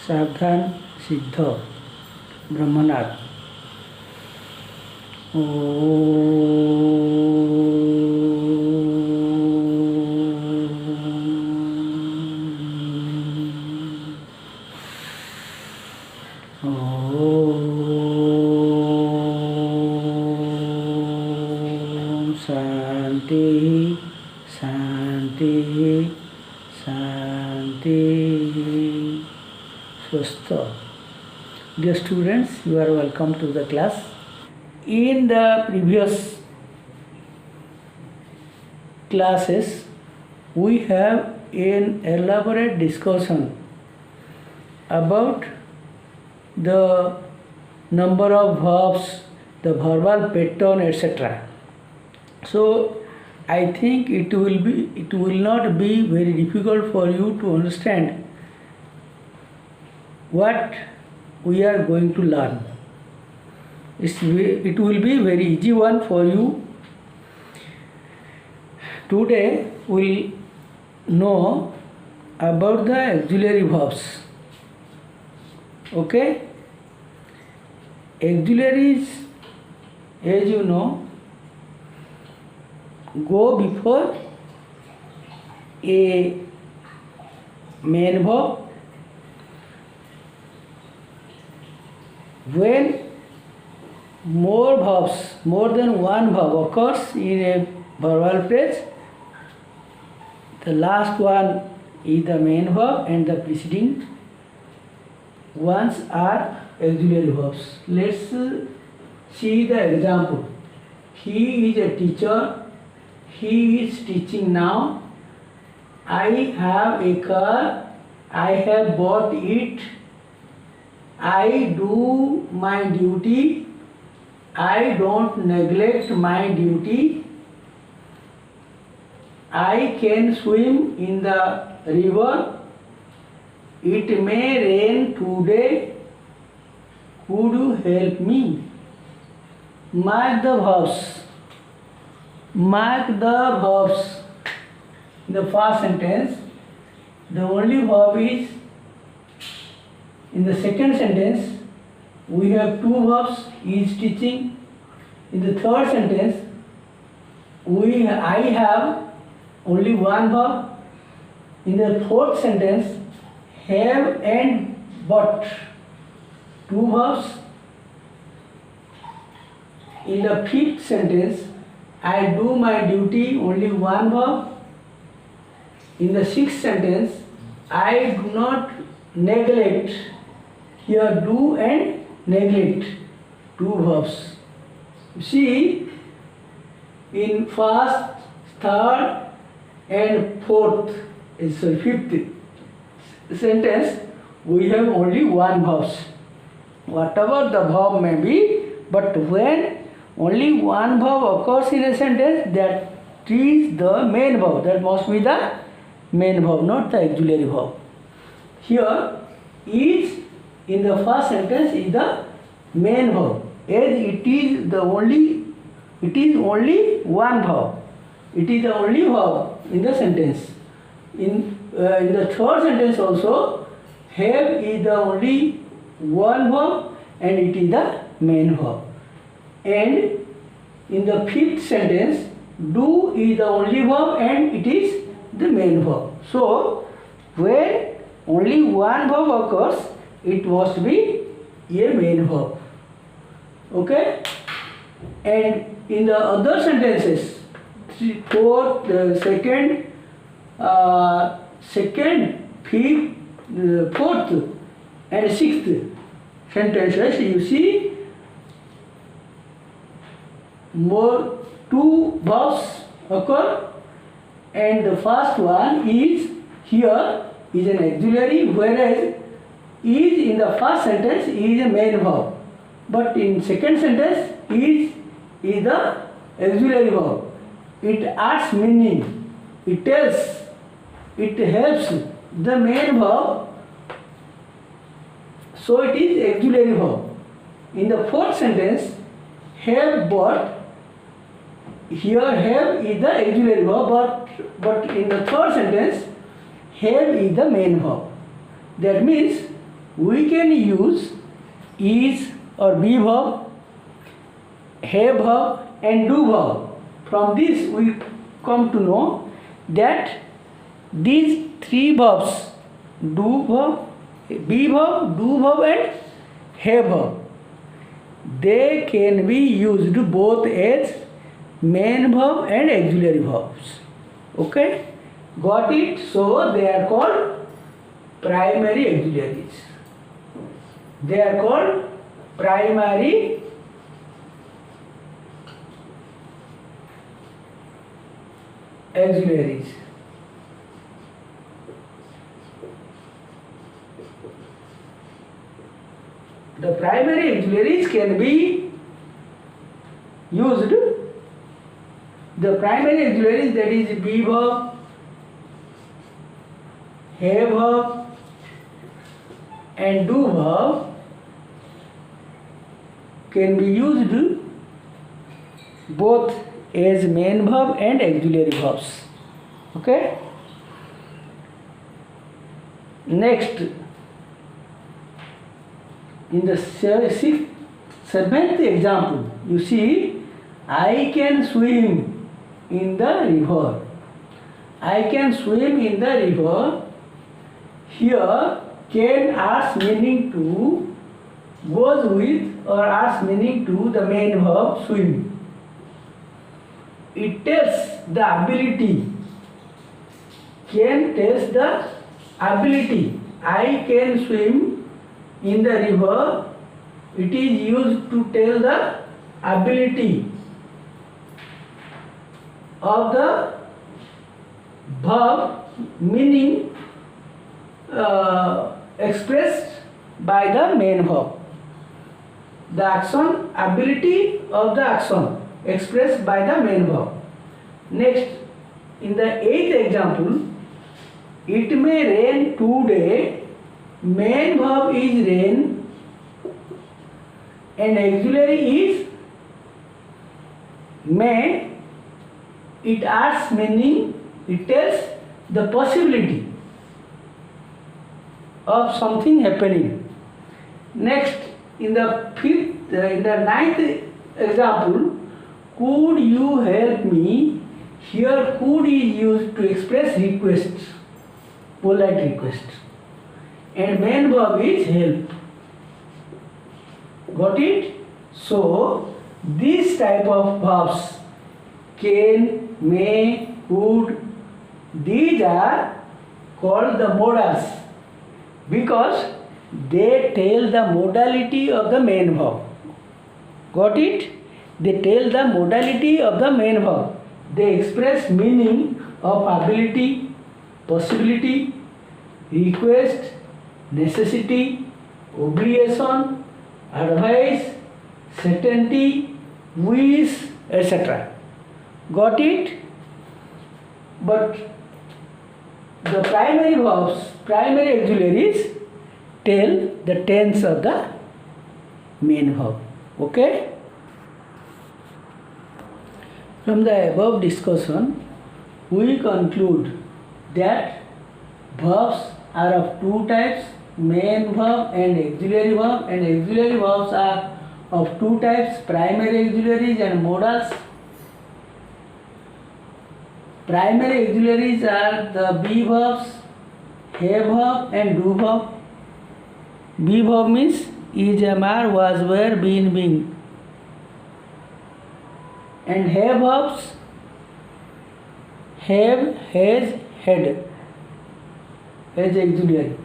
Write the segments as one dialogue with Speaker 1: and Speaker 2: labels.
Speaker 1: सावधान सिद्ध ब्रह्मनाथ। शांति शांति शांति स्वस्थ। Dear students, you are welcome to the class. In the previous classes, we have an elaborate discussion about the number of verbs, the verbal pattern, etc. So I think it will not be very difficult for you to understand what we are going to learn. It will be very easy one for you. Today we'll know about the auxiliary verbs. Okay? Auxiliaries, as you know, go before a main verb. When more verbs, more than one verb occurs in a verbal phrase, the last one is the main verb and the preceding ones are auxiliary verbs. Let's see the example. He is a teacher. He is teaching now. I have a car. I have bought it. I do my duty. I don't neglect my duty. I can swim in the river. It may rain today. Could you help me? Mark the verbs. Mark the verbs. In the first sentence, the only verb is. In the second sentence, we have two verbs, is teaching. In the third sentence, I have only one verb. In the fourth sentence, have and but, two verbs. In the fifth sentence, I do my duty, only one verb. In the sixth sentence, I do not neglect. Here do and neglect, two verbs. See, in first, third and fifth sentence, we have only one verb. Whatever the verb may be, but when only one verb occurs in a sentence, that is the main verb. That must be the main verb, not the auxiliary verb. Here is in the first sentence is the main verb, as it is only one verb. It is the only verb in the sentence. In the third sentence also, have is the only one verb and it is the main verb. And in the fifth sentence, do is the only verb and it is the main verb. So when only one verb occurs, it must be a main verb. Okay? And in the other sentences, fourth, second, fifth, fourth and sixth sentences, you see more two verbs occur, and the first one is here is an auxiliary, whereas is in the first sentence is a main verb, but in second sentence is the auxiliary verb. It adds meaning. It tells. It helps the main verb. So it is auxiliary verb. In the fourth sentence, have but. Here have is the auxiliary verb, but in the third sentence, have is the main verb. That means we can use is or be verb, have verb and do verb. From this we come to know that these three verbs, do verb, be verb, do verb and have verb, they can be used both as main verb and auxiliary verbs. Okay, got it? So they are called primary auxiliaries. They are called primary auxiliaries. The primary auxiliaries can be used. The primary auxiliaries, that is be verb, have verb and do verb, can be used both as main verb and auxiliary verbs. Okay. Next, in the seventh example, you see, I can swim in the river. I can swim in the river. Here, can adds meaning to, goes with or adds meaning to the main verb swim. It tells the ability. Can tells the ability. I can swim in the river. It is used to tell the ability of the verb, meaning expressed by the main verb. The action, ability of the action expressed by the main verb. Next, in the eighth example, it may rain today. Main verb is rain and auxiliary is may. It adds meaning. It tells the possibility of something happening. Next, in the ninth example, could you help me? Here, could is used to express request, polite request, and main verb is help. Got it? So, this type of verbs, can, may, could, these are called the modals because they tell the modality of the main verb. Got it? They tell the modality of the main verb. They express meaning of ability, possibility, request, necessity, obligation, advice, certainty, wish, etc. Got it? But the primary verbs, primary auxiliaries, tell the tense of the main verb. Okay? From the above discussion, we conclude that verbs are of two types, main verb and auxiliary verb, and auxiliary verbs are of two types, primary auxiliaries and modals. Primary auxiliaries are the be verbs, have verb and do verb. Be verb means is, am, are, was, were, been, being. And have verbs, have, has, had as auxiliary.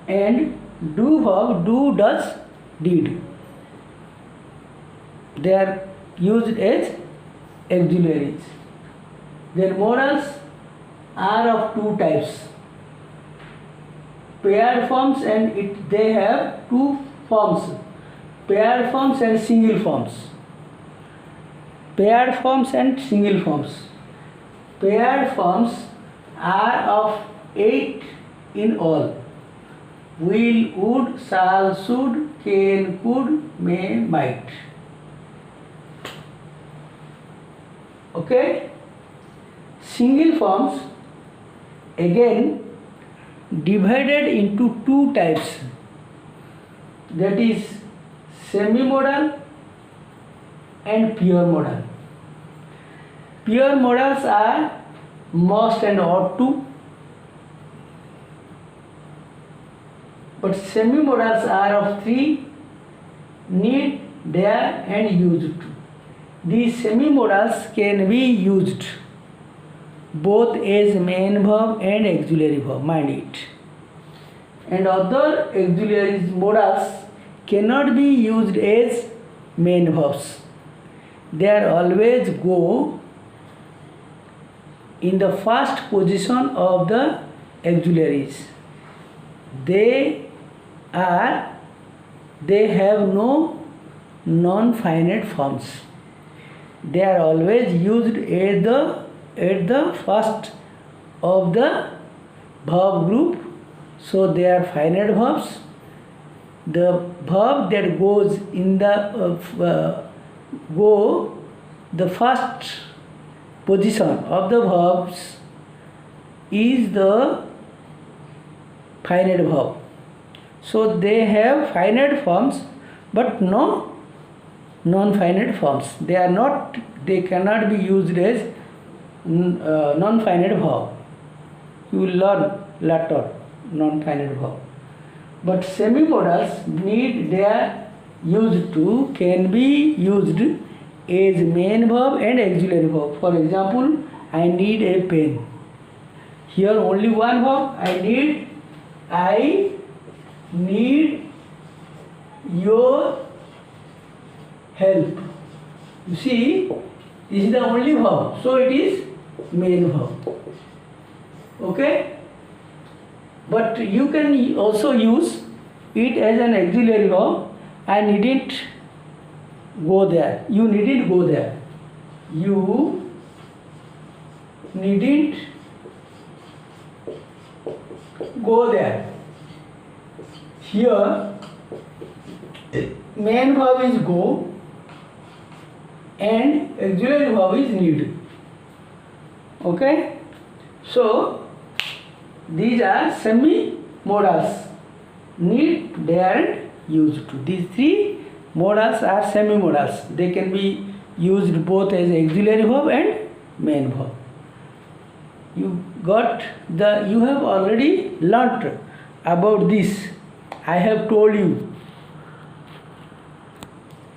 Speaker 1: And do verb, do, does, did. They are used as auxiliaries. Their modals are of two types, paired forms, and they have two forms, paired forms and single forms. Paired forms and single forms. Paired forms are of 8 in all. Will, would, shall, should, can, could, may, might. Okay? Single forms, again, divided into two types, that is semi-modal and pure modal. Pure modals are must and ought to, but semi-modals are of three: need, dare and used to. These semi-modals can be used both as main verb and auxiliary verb, mind it. And other auxiliary modals cannot be used as main verbs. They are always go in the first position of the auxiliaries. They have no non-finite forms. They are always used at the first of the verb group, so they are finite verbs. The verb that goes in the first position of the verbs is the finite verb. So they have finite forms but no non-finite forms. They cannot be used as non-finite verb. You will learn later non-finite verb. But semi-modals, need, dare, used to can be used as main verb and auxiliary verb. For example, I need a pen. Here only one verb. I need your help. You see, this is the only verb, so it is main verb. Okay? But you can also use it as an auxiliary verb. I needn't go there. You needn't go there. You needn't go there. Here, main verb is go and auxiliary verb is need. Okay? So, these are semi-modals: need, dare and used to. These three modals are semi-modals. They can be used both as auxiliary verb and main verb. You have already learnt about this. I have told you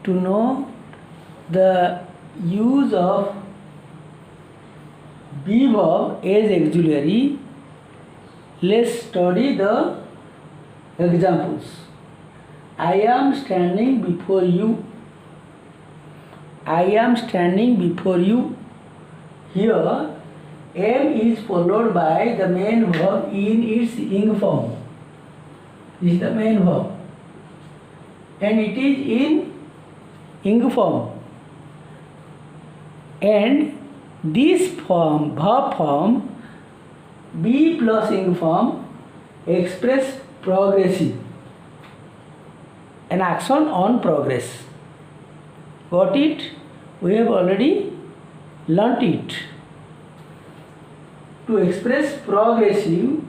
Speaker 1: to know the use of be verb as auxiliary. Let's study the examples. I am standing before you. I am standing before you. Here, am is followed by the main verb in its ing form. This is the main verb. And it is in ing form. And this form, verb form, be plus ing form, express progressive, an action on progress. Got it? We have already learnt it. To express progressive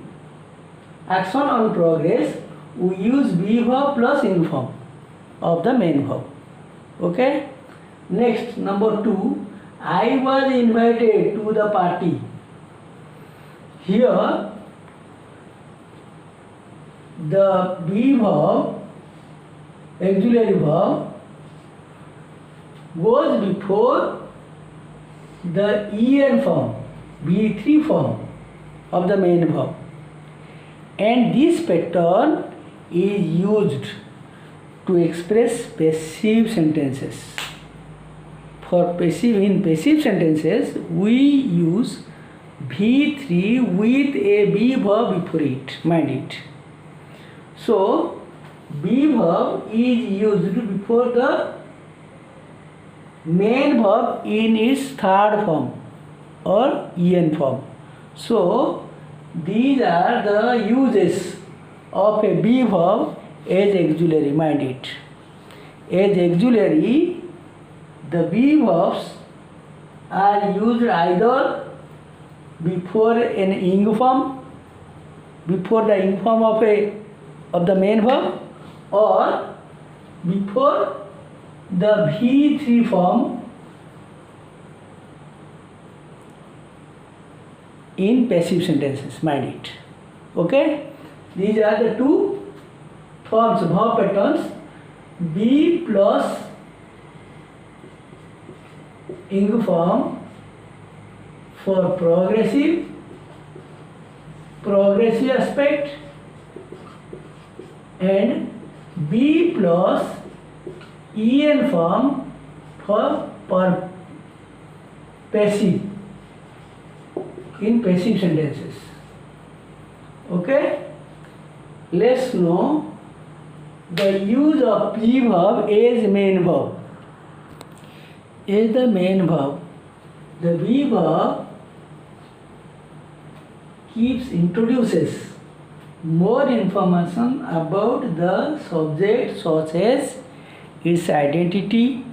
Speaker 1: action on progress, we use be verb plus ing form of the main verb. Okay? Next, number 2. I was invited to the party. Here, the be verb, auxiliary verb, goes before the en form, be3 form of the main verb. And this pattern is used to express passive sentences. For in passive sentences, we use V3 with a be verb before it, mind it. So, be verb is used before the main verb in its third form or en form. So, these are the uses of a be verb as auxiliary, mind it. As auxiliary, the be verbs are used either before an ing form before the ing form of the main verb or before the V3 form in passive sentences. Mind it. Okay? These are the two forms, verb patterns. Be plus ing form for progressive aspect, and be plus en form for passive in passive sentences. Okay? Let's know the use of P verb as main verb. As the main verb, the V verb introduces more information about the subject, such as its identity,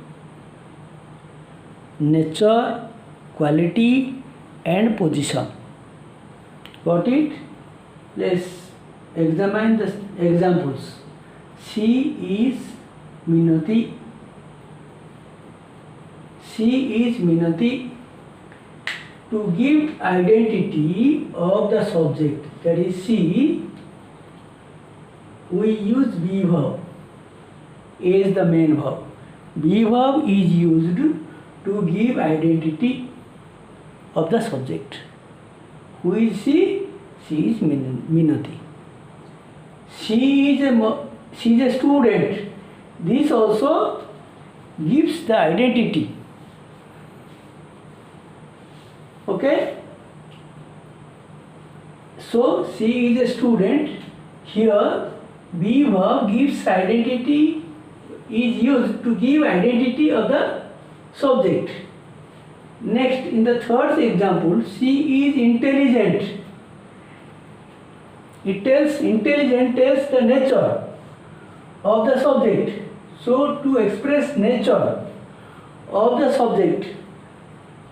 Speaker 1: nature, quality, and position. Got it? Let's examine the examples. She is Minati. She is Minati. To give identity of the subject, that is she, we use be verb as the main verb. Be verb is used to give identity of the subject. Who is she? She is Minati. She is a student. This also gives the identity. Okay? So she is a student. Here be verb gives identity, is used to give identity of the subject. Next, in the third example, she is intelligent. Intelligent tells the nature of the subject. So to express nature of the subject,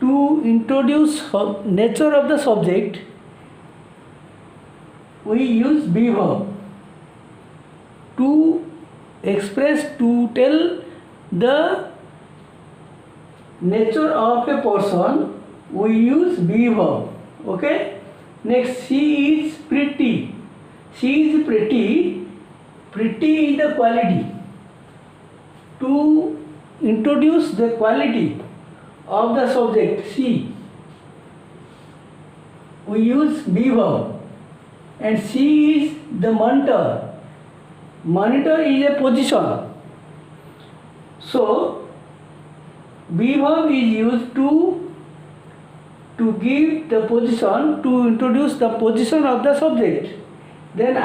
Speaker 1: to introduce nature of the subject, we use be verb. To express, to tell the nature of a person, we use be verb. Okay? Next, she is pretty. She is pretty. Pretty is the quality. To introduce the quality of the subject, she, we use be verb. And she is the monitor. Monitor is a position. So be verb is used to give the position, to introduce the position of the subject. Then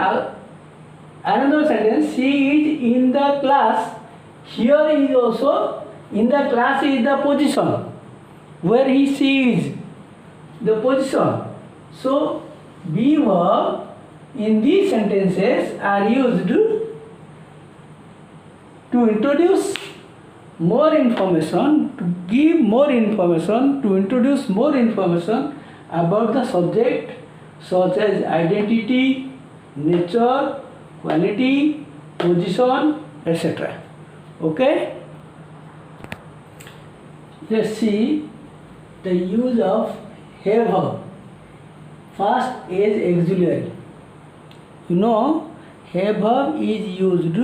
Speaker 1: another sentence, she is in the class. Here is also in the class is the position where she is the position. So be verb in these sentences are used to introduce more information, to give more information, to introduce more information about the subject, such as identity, nature, quality, position, etc. Okay? Let's see the use of have verb. First is auxiliary. You know, have verb is used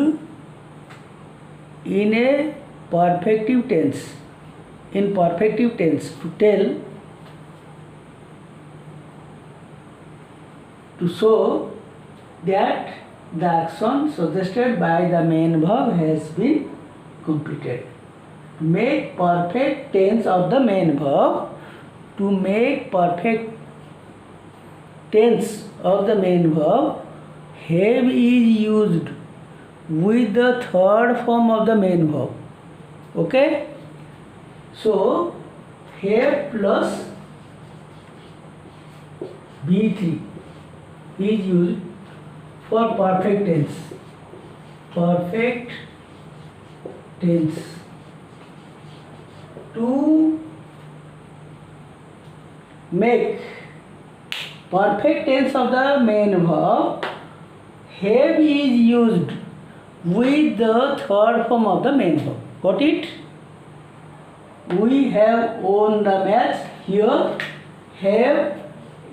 Speaker 1: in a perfective tense. In perfective tense, to tell, to show that the action suggested by the main verb has been completed. To make perfect tense of the main verb, to make perfect tense of the main verb, have is used with the third form of the main verb. Okay? So have plus B3 is used for perfect tense. Perfect tense. To make perfect tense of the main verb, have is used with the third form of the main verb. Got it? We have won the match. Here, have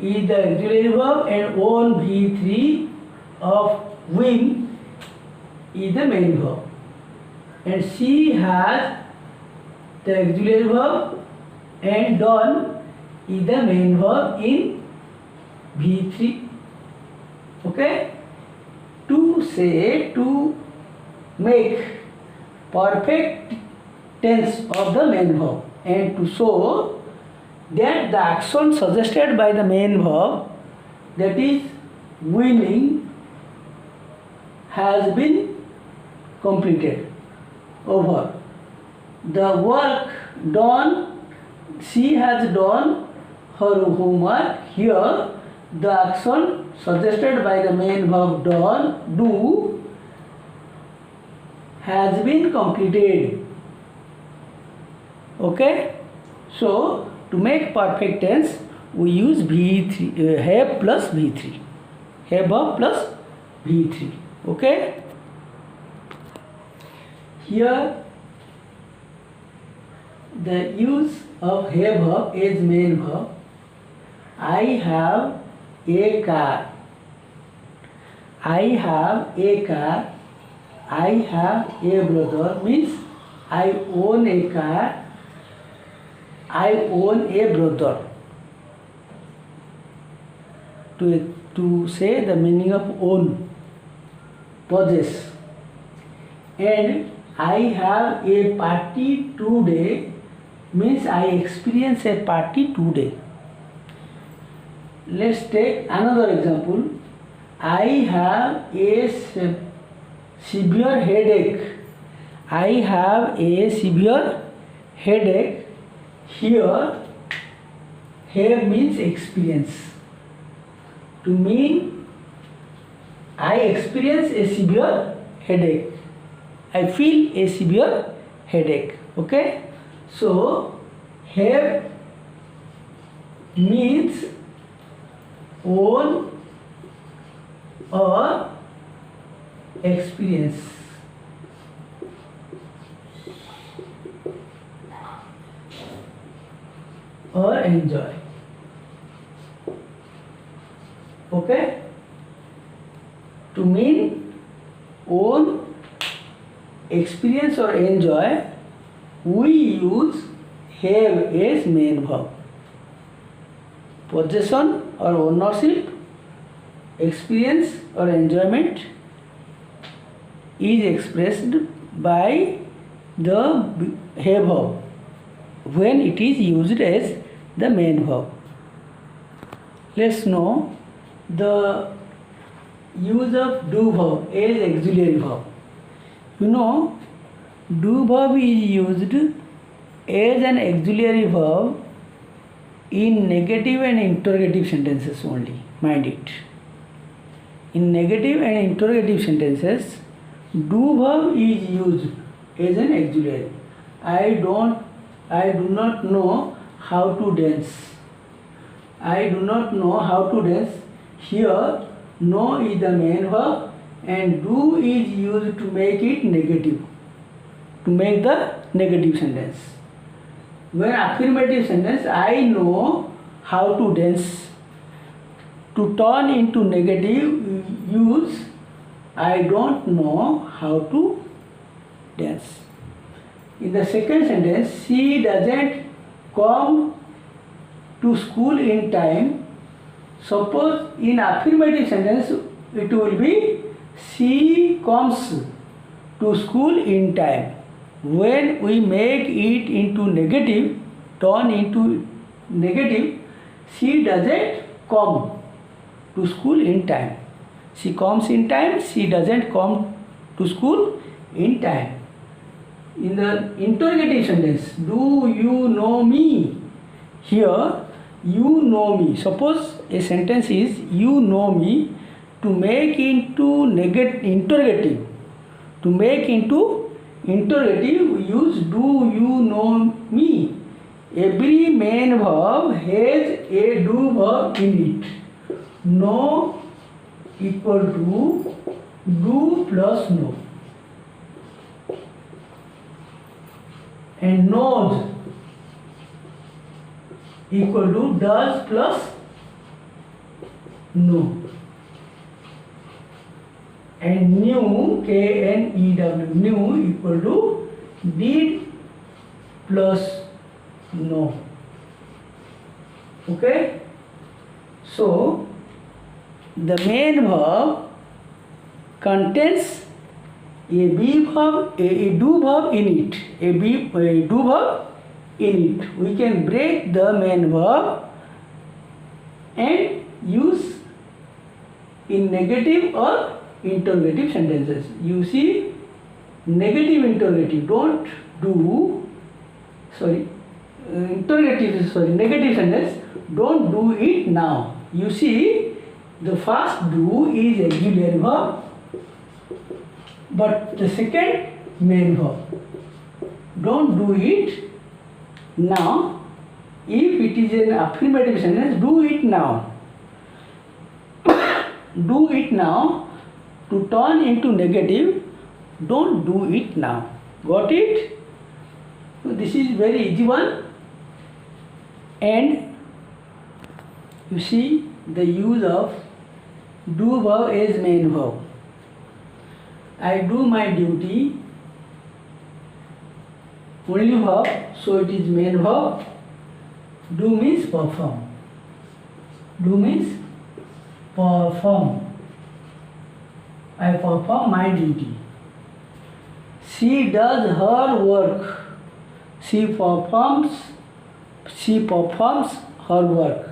Speaker 1: is the auxiliary verb and won V3 of win is the main verb. And she has the auxiliary verb and done is the main verb in V3. Okay? To make perfect tense of the main verb and to show that the action suggested by the main verb, that is winning, has been completed, over. The work done, she has done her homework. Here the action suggested by the main verb done, do, has been completed. Okay? So to make perfect tense, we use V3, have plus V3. Have verb plus V3. Okay? Here the use of have verb as main verb. I have a car. I have a car. I have a brother means I own a car. I own a brother. To say the meaning of own, possess. And I have a party today means I experience a party today. Let's take another example. I have a severe headache. I have a severe headache. Here, have means experience. To mean I experience a severe headache. I feel a severe headache. Okay? So, have means own or experience. Or enjoy. Okay? To mean own, experience or enjoy, we use have as main verb. Possession or ownership, experience or enjoyment is expressed by the have verb when it is used as the main verb. Let's know the use of do verb as auxiliary verb. You know, do verb is used as an auxiliary verb in negative and interrogative sentences only. Mind it. In negative and interrogative sentences, do verb is used as an auxiliary. I do not know how to dance. I do not know how to dance. Here, know is the main verb and do is used to make it negative, to make the negative sentence. When affirmative sentence, I know how to dance. To turn into negative, use I don't know how to dance. In the second sentence, she doesn't come to school in time. Suppose in affirmative sentence, it will be she comes to school in time. When we make it into negative, turn into negative, she doesn't come to school in time. She comes in time, she doesn't come to school in time. In the interrogative sentence, do you know me? Here, you know me. Suppose a sentence is you know me. To make into interrogative, to make into interrogative, we use do you know me. Every main verb has a do verb in it. know equal to do plus know, and knows equal to does plus know, and knew, K-N-E-W, knew equal to did plus know. Okay, so the main verb contains a be verb, a do verb in it, a do verb in it. We can break the main verb and use in negative or interrogative sentences. You see, negative interrogative, don't do, negative sentence, don't do it now. You see, the first do is auxiliary verb, but the second main verb. Don't do it now. If it is an affirmative sentence, do it now. Do it now. To turn into negative, don't do it now. Got it? So this is very easy one. And you see the use of do verb as main verb. I do my duty, only verb, so it is main verb. Do means perform. Do means perform. I perform my duty. She does her work. She performs her work.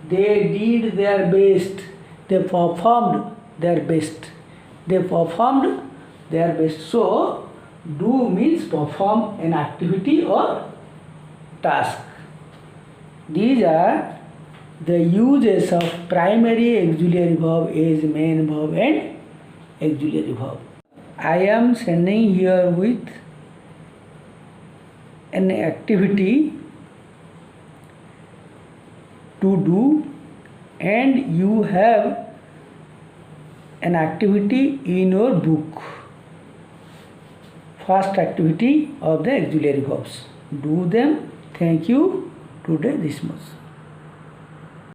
Speaker 1: They did their best. They performed their best. They performed their best. So, do means perform an activity or task. These are the uses of primary auxiliary verb as main verb and auxiliary verb. I am sending here with an activity to do, and you have an activity in your book. First activity of the auxiliary verbs. Do them. Thank you. Today this much.